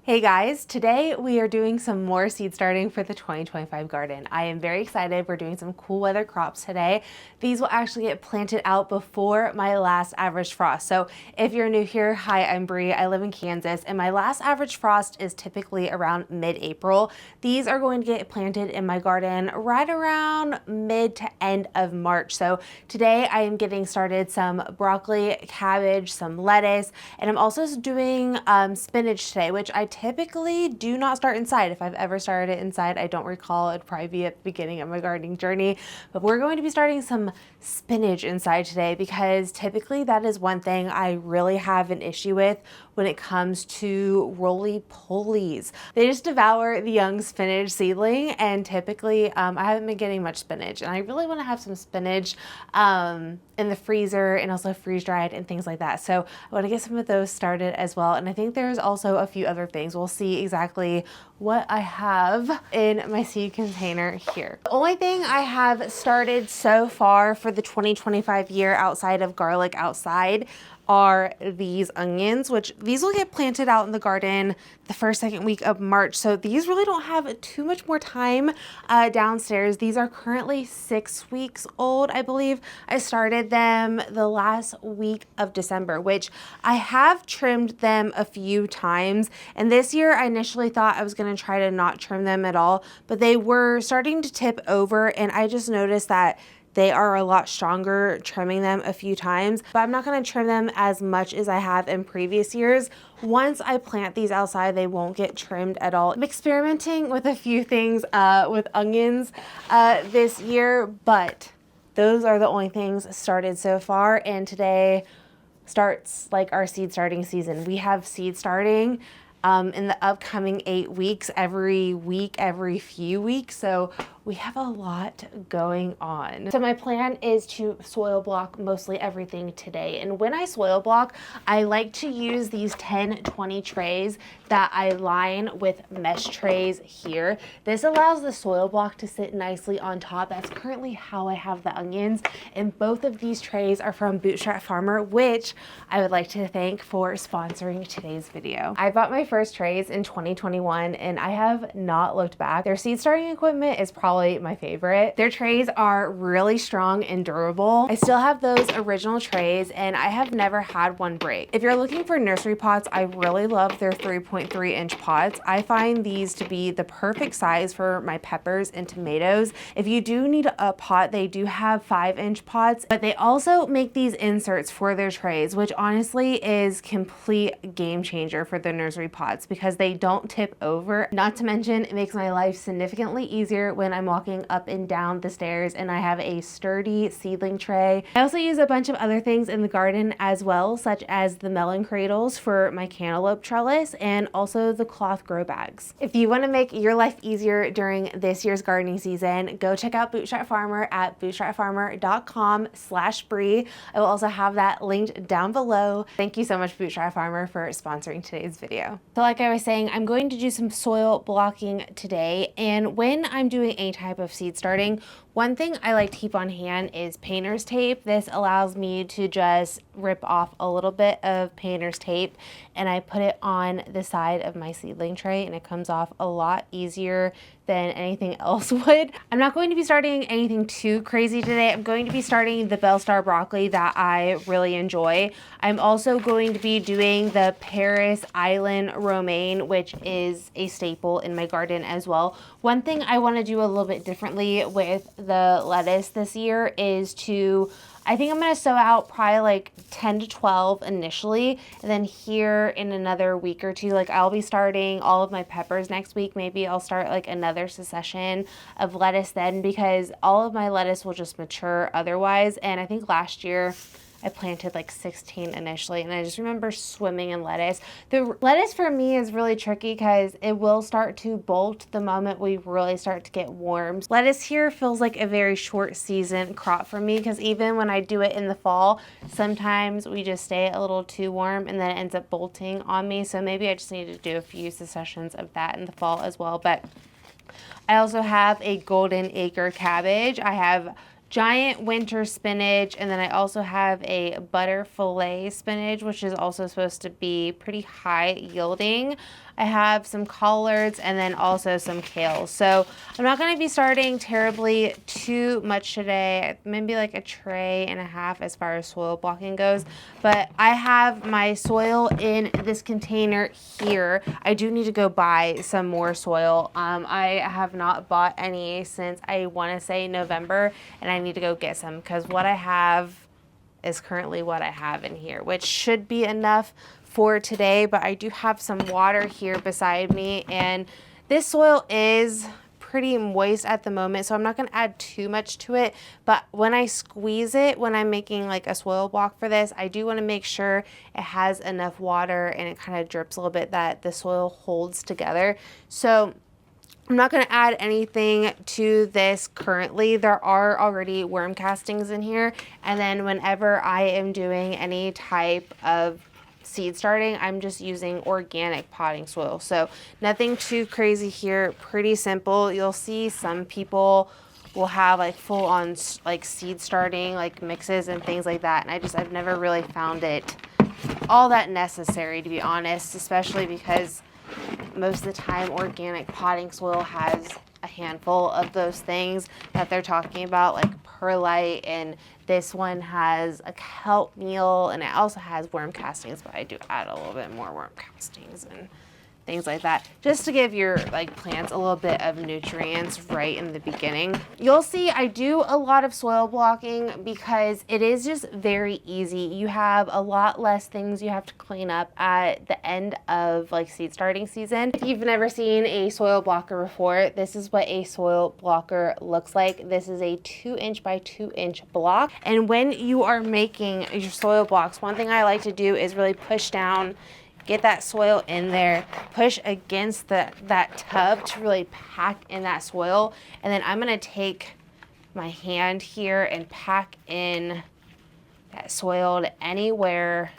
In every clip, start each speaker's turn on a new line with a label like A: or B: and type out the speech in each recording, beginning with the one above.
A: Hey guys, today we are doing some more seed starting for the 2025 garden. I am very excited. We're doing some cool weather crops today. These will actually get planted out before my last average frost. So if you're new here, hi, I'm Bree. I live in Kansas and my last average frost is typically around mid-April. These are going to get planted in my garden right around mid to end of March. So today I am getting started some broccoli, cabbage, some lettuce, and I'm also doing spinach today, which I typically do not start inside. If I've ever started it inside, I don't recall. It'd probably be at the beginning of my gardening journey, but we're going to be starting some spinach inside today because typically that is one thing I really have an issue with when it comes to roly-polies. They just devour the young spinach seedling, and typically I haven't been getting much spinach, and I really want to have some spinach in the freezer and also freeze-dried and things like that. So I want to get some of those started as well, and I think there's also a few other things. We'll see exactly what I have in my seed container here. The only thing I have started so far for the 2025 year outside of garlic outside are these onions, which these will get planted out in the garden the second week of March. So these really don't have too much more time downstairs. These are currently 6 weeks old, I believe. I started them the last week of December, which I have trimmed them a few times. And this year I initially thought I was gonna try to not trim them at all, but they were starting to tip over, and I just noticed that they are a lot stronger trimming them a few times, but I'm not gonna trim them as much as I have in previous years. Once I plant these outside, they won't get trimmed at all. I'm experimenting with a few things with onions this year, but those are the only things started so far, and today starts like our seed starting season. We have seed starting in the upcoming 8 weeks, every week, every few weeks. So we have a lot going on. So my plan is to soil block mostly everything today. And when I soil block, I like to use these 10-20 trays that I line with mesh trays here. This allows the soil block to sit nicely on top. That's currently how I have the onions. And both of these trays are from Bootstrap Farmer, which I would like to thank for sponsoring today's video. I bought my first trays in 2021 and I have not looked back. Their seed starting equipment is probably my favorite. Their trays are really strong and durable. I still have those original trays and I have never had one break. If you're looking for nursery pots, I really love their 3.3 inch pots. I find these to be the perfect size for my peppers and tomatoes. If you do need a pot, they do have 5-inch pots, but they also make these inserts for their trays, which honestly is complete game changer for the nursery pots because they don't tip over. Not to mention, it makes my life significantly easier when I'm walking up and down the stairs, and I have a sturdy seedling tray. I also use a bunch of other things in the garden as well, such as the melon cradles for my cantaloupe trellis and also the cloth grow bags. If you want to make your life easier during this year's gardening season, go check out Bootstrap Farmer at bootstrapfarmer.com/Bree. I will also have that linked down below. Thank you so much, Bootstrap Farmer, for sponsoring today's video. So like I was saying, I'm going to do some soil blocking today, and when I'm doing any type of seed starting, one thing I like to keep on hand is painter's tape. This allows me to just rip off a little bit of painter's tape and I put it on the side of my seedling tray, and it comes off a lot easier than anything else would. I'm not going to be starting anything too crazy today. I'm going to be starting the Bell Star broccoli that I really enjoy. I'm also going to be doing the Paris Island romaine, which is a staple in my garden as well. One thing I want to do a little bit differently with the lettuce this year is I think I'm going to sow out probably like 10 to 12 initially, and then here in another week or two, like I'll be starting all of my peppers next week. Maybe I'll start like another succession of lettuce then, because all of my lettuce will just mature otherwise. And I think last year I planted like 16 initially, and I just remember swimming in lettuce. The lettuce for me is really tricky because it will start to bolt the moment we really start to get warm. Lettuce here feels like a very short season crop for me because even when I do it in the fall, sometimes we just stay a little too warm and then it ends up bolting on me. So maybe I just need to do a few successions of that in the fall as well. But I also have a golden acre cabbage. I have giant winter spinach, and then I also have a butter fillet spinach, which is also supposed to be pretty high yielding. I have some collards, and then also some kale. So I'm not going to be starting terribly too much today, maybe like a tray and a half as far as soil blocking goes. But I have my soil in this container here. I do need to go buy some more soil. I have not bought any since I want to say November, and I need to go get some because what I have is currently what I have in here, which should be enough for today, but I do have some water here beside me, and this soil is pretty moist at the moment, so I'm not going to add too much to it. But when I squeeze it, when I'm making like a soil block for this, I do want to make sure it has enough water and it kind of drips a little bit, that the soil holds together. So I'm not going to add anything to this currently. There are already worm castings in here. And then whenever I am doing any type of seed starting, I'm just using organic potting soil. So nothing too crazy here, pretty simple. You'll see some people will have like full on like seed starting like mixes and things like that. And I've never really found it all that necessary, to be honest, especially because most of the time organic potting soil has a handful of those things that they're talking about, like perlite, and this one has a kelp meal, and it also has worm castings, but I do add a little bit more worm castings and things like that, just to give your like plants a little bit of nutrients right in the beginning. You'll see I do a lot of soil blocking because it is just very easy. You have a lot less things you have to clean up at the end of like seed starting season. If you've never seen a soil blocker before, this is what a soil blocker looks like. This is a 2-inch by 2-inch block, and when you are making your soil blocks, one thing I like to do is really push down, get that soil in there, push against that tub to really pack in that soil. And then I'm gonna take my hand here and pack in that soil to anywhere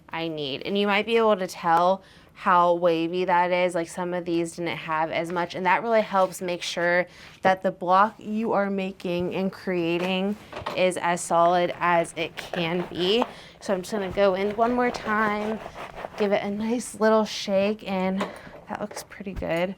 A: I need. And you might be able to tell how wavy that is. Like some of these didn't have as much, and that really helps make sure that the block you are making and creating is as solid as it can be. So I'm just gonna go in one more time, give it a nice little shake, and that looks pretty good.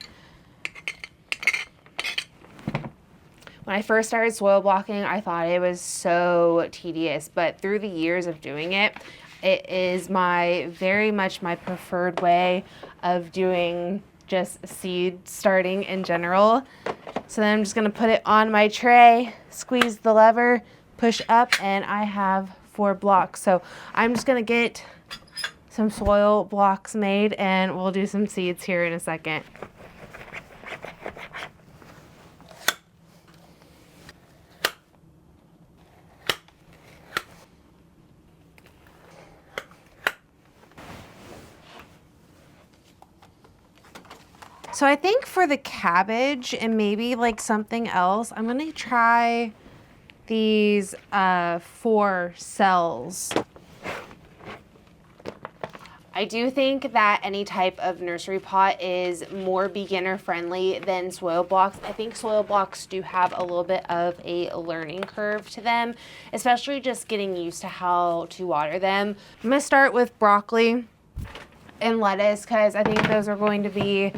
A: When I first started soil blocking, I thought it was so tedious, but through the years of doing it, it is very much my preferred way of doing just seed starting in general. So then I'm just gonna put it on my tray, squeeze the lever, push up, and I have 4 blocks. So I'm just gonna get some soil blocks made, and we'll do some seeds here in a second. So I think for the cabbage and maybe like something else, I'm gonna try these 4 cells. I do think that any type of nursery pot is more beginner friendly than soil blocks. I think soil blocks do have a little bit of a learning curve to them, especially just getting used to how to water them. I'm gonna start with broccoli and lettuce because I think those are going to be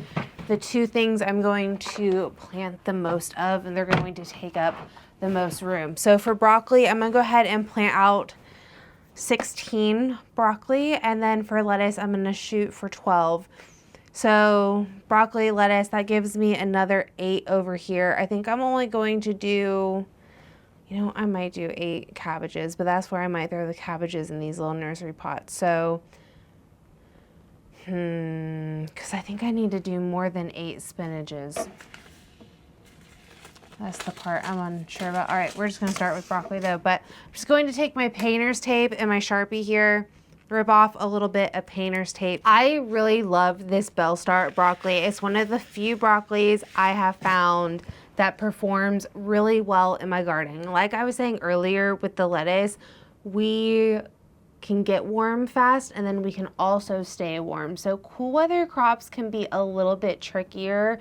A: the 2 things I'm going to plant the most of, and they're going to take up the most room. So for broccoli, I'm gonna go ahead and plant out 16 broccoli, and then for lettuce, I'm gonna shoot for 12. So broccoli, lettuce, that gives me another 8 over here. I think I'm only going to do, I might do 8 cabbages, but that's where I might throw the cabbages in these little nursery pots. So because I think I need to do more than 8 spinaches. That's the part I'm unsure about. All right, we're just gonna start with broccoli though, but I'm just going to take my painter's tape and my Sharpie here, rip off a little bit of painter's tape. I really love this Bell Star broccoli. It's one of the few broccolis I have found that performs really well in my garden. Like I was saying earlier with the lettuce, we can get warm fast, and then we can also stay warm. So cool weather crops can be a little bit trickier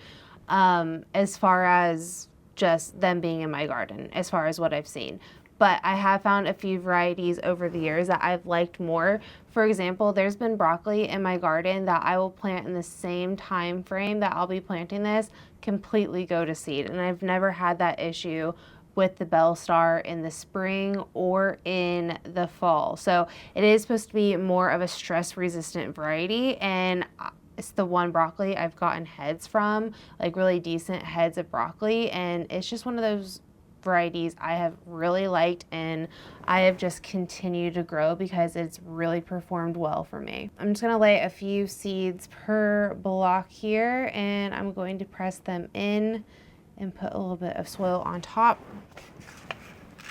A: as far as just them being in my garden, as far as what I've seen. but I have found a few varieties over the years that I've liked more. For example, there's been broccoli in my garden that I will plant in the same time frame that I'll be planting this, completely go to seed. And I've never had that issue with the Bell Star in the spring or in the fall. So it is supposed to be more of a stress resistant variety, and it's the one broccoli I've gotten heads from, like really decent heads of broccoli, and it's just one of those varieties I have really liked, and I have just continued to grow because it's really performed well for me. I'm just gonna lay a few seeds per block here, and I'm going to press them in and put a little bit of soil on top.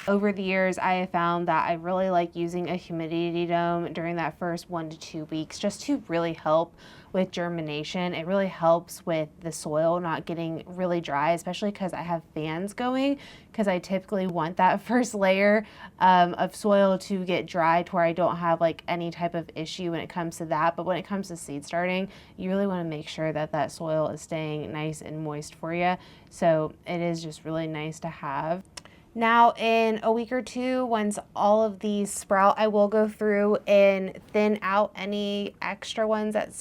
A: Over the years, I have found that I really like using a humidity dome during that first 1 to 2 weeks just to really help with germination. It really helps with the soil not getting really dry, especially because I have fans going, because I typically want that first layer of soil to get dry to where I don't have like any type of issue when it comes to that. But when it comes to seed starting, you really want to make sure that that soil is staying nice and moist for you. So it is just really nice to have. Now in a week or two, once all of these sprout, I will go through and thin out any extra ones that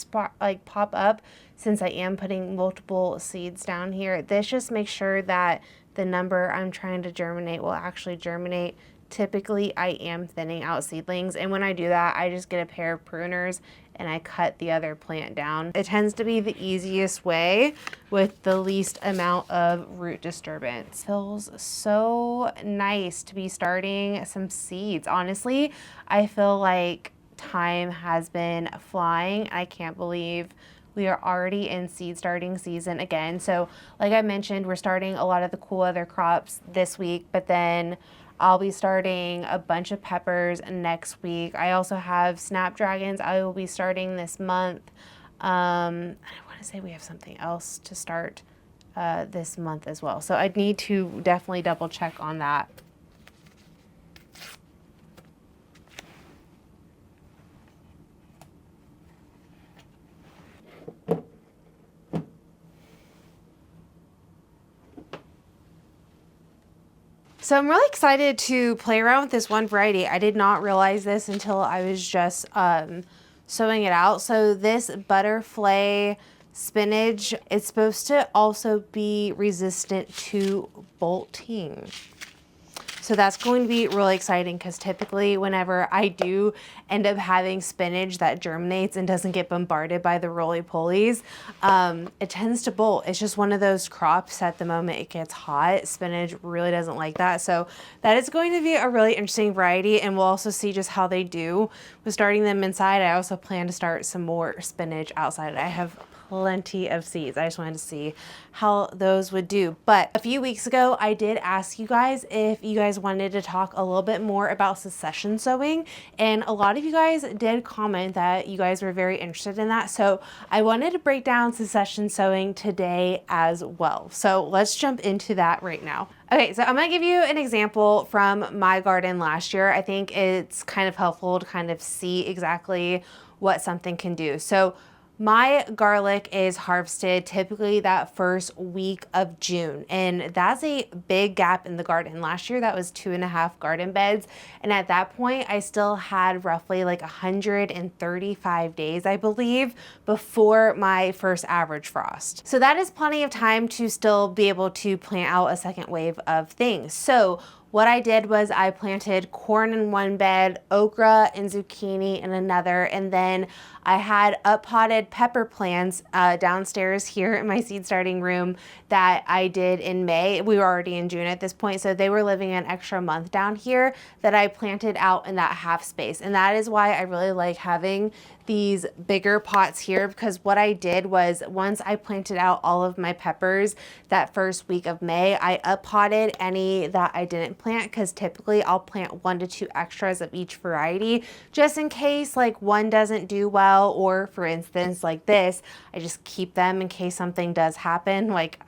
A: pop up, since I am putting multiple seeds down here. This just makes sure that the number I'm trying to germinate will actually germinate. Typically, I am thinning out seedlings, and when I do that, I just get a pair of pruners and I cut the other plant down. It tends to be the easiest way with the least amount of root disturbance. Feels so nice to be starting some seeds. Honestly, I feel like time has been flying. I can't believe we are already in seed starting season again. So like I mentioned, we're starting a lot of the cool weather crops this week, but then I'll be starting a bunch of peppers next week. I also have snapdragons I will be starting this month. I want to say we have something else to start this month as well. So I need to definitely double check on that. So I'm really excited to play around with this one variety. I did not realize this until I was just sowing it out. So this butterfly spinach, it's supposed to also be resistant to bolting. So that's going to be really exciting, because typically whenever I do end up having spinach that germinates and doesn't get bombarded by the roly-polies, it tends to bolt. It's just one of those crops at the moment it gets hot. Spinach really doesn't like that. So that is going to be a really interesting variety, and we'll also see just how they do with starting them inside. I also plan to start some more spinach outside. I have plenty of seeds. I just wanted to see how those would do. But a few weeks ago, I did ask you guys if you guys wanted to talk a little bit more about succession sowing, and a lot of you guys did comment that you guys were very interested in that. So I wanted to break down succession sowing today as well. So let's jump into that right now. Okay, so I'm gonna give you an example from my garden last year. I think it's kind of helpful to kind of see exactly what something can do. So my garlic is harvested typically that first week of June, and that's a big gap in the garden. Last year, that was 2.5 garden beds, and at that point, I still had roughly like 135 days, I believe, before my first average frost. So that is plenty of time to still be able to plant out a second wave of things. So what I did was I planted corn in one bed, okra and zucchini in another, and then I had up-potted pepper plants downstairs here in my seed starting room that I did in May. We were already in June at this point, so they were living an extra month down here that I planted out in that half space. And that is why I really like having these bigger pots here, because what I did was once I planted out all of my peppers that first week of May, I up-potted any that I didn't plant, because typically I'll plant 1 to 2 extras of each variety just in case like one doesn't do well, or for instance like this, I just keep them in case something does happen. Like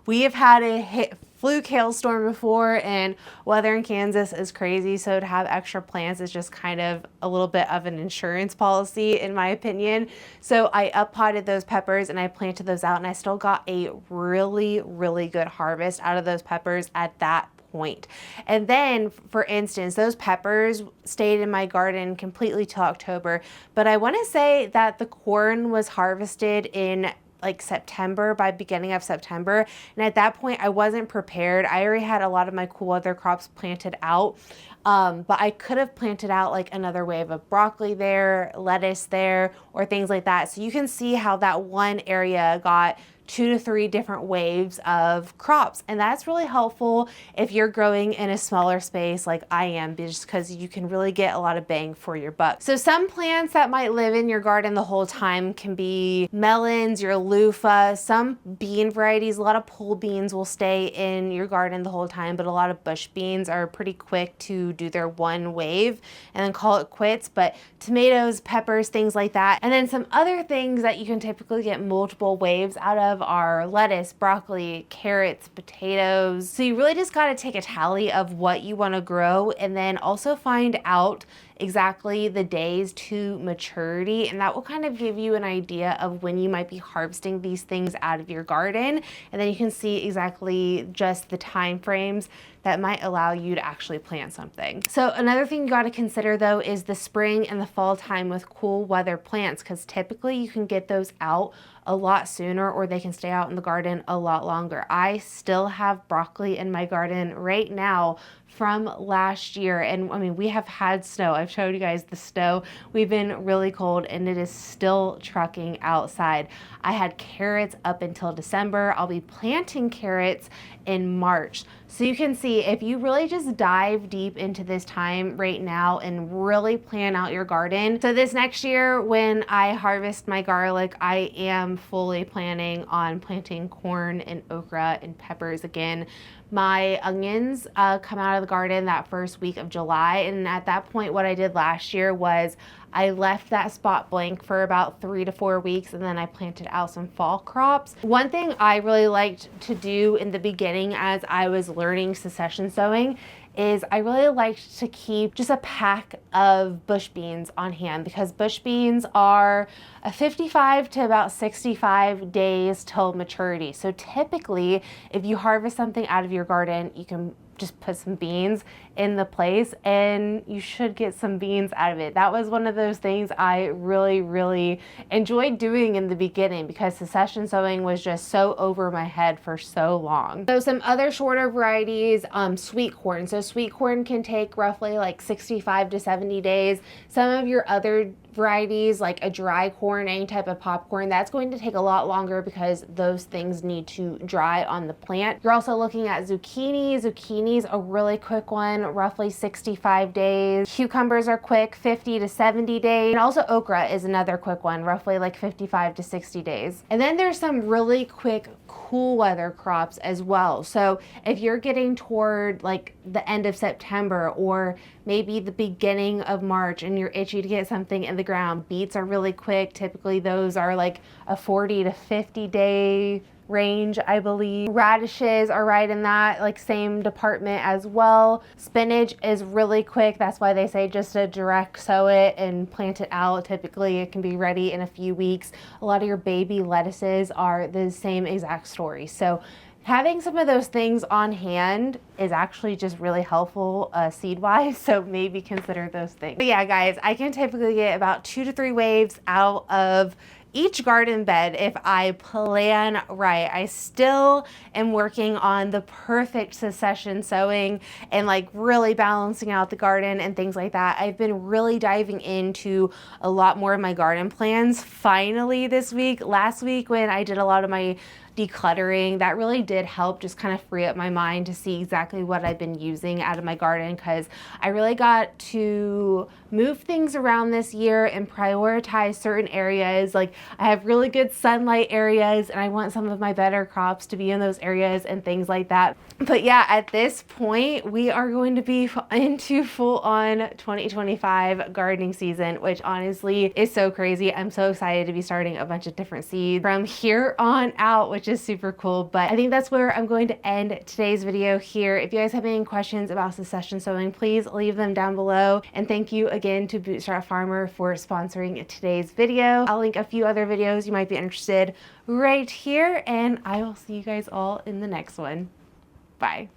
A: we have had a fluke hailstorm before, and weather in Kansas is crazy, so to have extra plants is just kind of a little bit of an insurance policy in my opinion. So I up-potted those peppers and I planted those out, and I still got a really good harvest out of those peppers at that point. And then, for instance, those peppers stayed in my garden completely till October, but I want to say that the corn was harvested in like September, by beginning of September. And at that point I wasn't prepared. I already had a lot of my cool weather crops planted out. But I could have planted out like another wave of broccoli there, lettuce there, or things like that. So you can see how that one area got 2 to 3 different waves of crops. And that's really helpful if you're growing in a smaller space like I am, just because you can really get a lot of bang for your buck. So some plants that might live in your garden the whole time can be melons, your loofah, some bean varieties. A lot of pole beans will stay in your garden the whole time, but a lot of bush beans are pretty quick to do their one wave and then call it quits. But tomatoes, peppers, things like that. And then some other things that you can typically get multiple waves out of are lettuce, broccoli, carrots, potatoes. So you really just got to take a tally of what you want to grow, and then also find out exactly the days to maturity, and that will kind of give you an idea of when you might be harvesting these things out of your garden. And then you can see exactly just the time frames that might allow you to actually plant something. So another thing you got to consider though is the spring and the fall time with cool weather plants, because typically you can get those out a lot sooner, or they can stay out in the garden a lot longer. I still have broccoli in my garden right now from last year, and I mean, we have had snow. I've showed you guys the snow. We've been really cold and it is still trucking outside. I had carrots up until December. I'll be planting carrots in March. So you can see, if you really just dive deep into this time right now and really plan out your garden. So this next year when I harvest my garlic, I am fully planning on planting corn and okra and peppers again. My onions come out of the garden that first week of July, and at that point what I did last year was I left that spot blank for about 3 to 4 weeks, and then I planted out some fall crops. One thing I really liked to do in the beginning as I was learning succession sowing is I really liked to keep just a pack of bush beans on hand, because bush beans are a 55 to about 65 days till maturity. So typically, if you harvest something out of your garden, you can just put some beans in the place and you should get some beans out of it. That was one of those things I really enjoyed doing in the beginning, because succession sowing was just so over my head for so long. So some other shorter varieties, sweet corn. So sweet corn can take roughly like 65 to 70 days. Some of your other varieties like a dry corn, any type of popcorn, that's going to take a lot longer because those things need to dry on the plant. You're also looking at zucchini. Zucchini's a really quick one, roughly 65 days. Cucumbers are quick, 50 to 70 days. And also okra is another quick one, roughly like 55 to 60 days. And then there's some really quick cool weather crops as well. So if you're getting toward like the end of September or maybe the beginning of March and you're itchy to get something in the ground, beets are really quick. Typically those are like a 40 to 50 day range, I believe. Radishes are right in that like same department as well. Spinach is really quick. That's why they say just to direct sow it and plant it out. Typically it can be ready in a few weeks. A lot of your baby lettuces are the same exact story. So having some of those things on hand is actually just really helpful seed-wise, so maybe consider those things. But yeah, guys, I can typically get about 2 to 3 waves out of each garden bed if I plan right. I still am working on the perfect succession sowing and like really balancing out the garden and things like that. I've been really diving into a lot more of my garden plans finally this week. Last week when I did a lot of my decluttering, that really did help just kind of free up my mind to see exactly what I've been using out of my garden, because I really got to move things around this year and prioritize certain areas. Like I have really good sunlight areas and I want some of my better crops to be in those areas and things like that. But yeah, at this point we are going to be into full on 2025 gardening season, which honestly is so crazy. I'm so excited to be starting a bunch of different seeds from here on out, which is super cool. But I think that's where I'm going to end today's video here. If you guys have any questions about succession sowing, please leave them down below. And thank you again to Bootstrap Farmer for sponsoring today's video. I'll link a few other videos you might be interested right here, and I will see you guys all in the next one. Bye.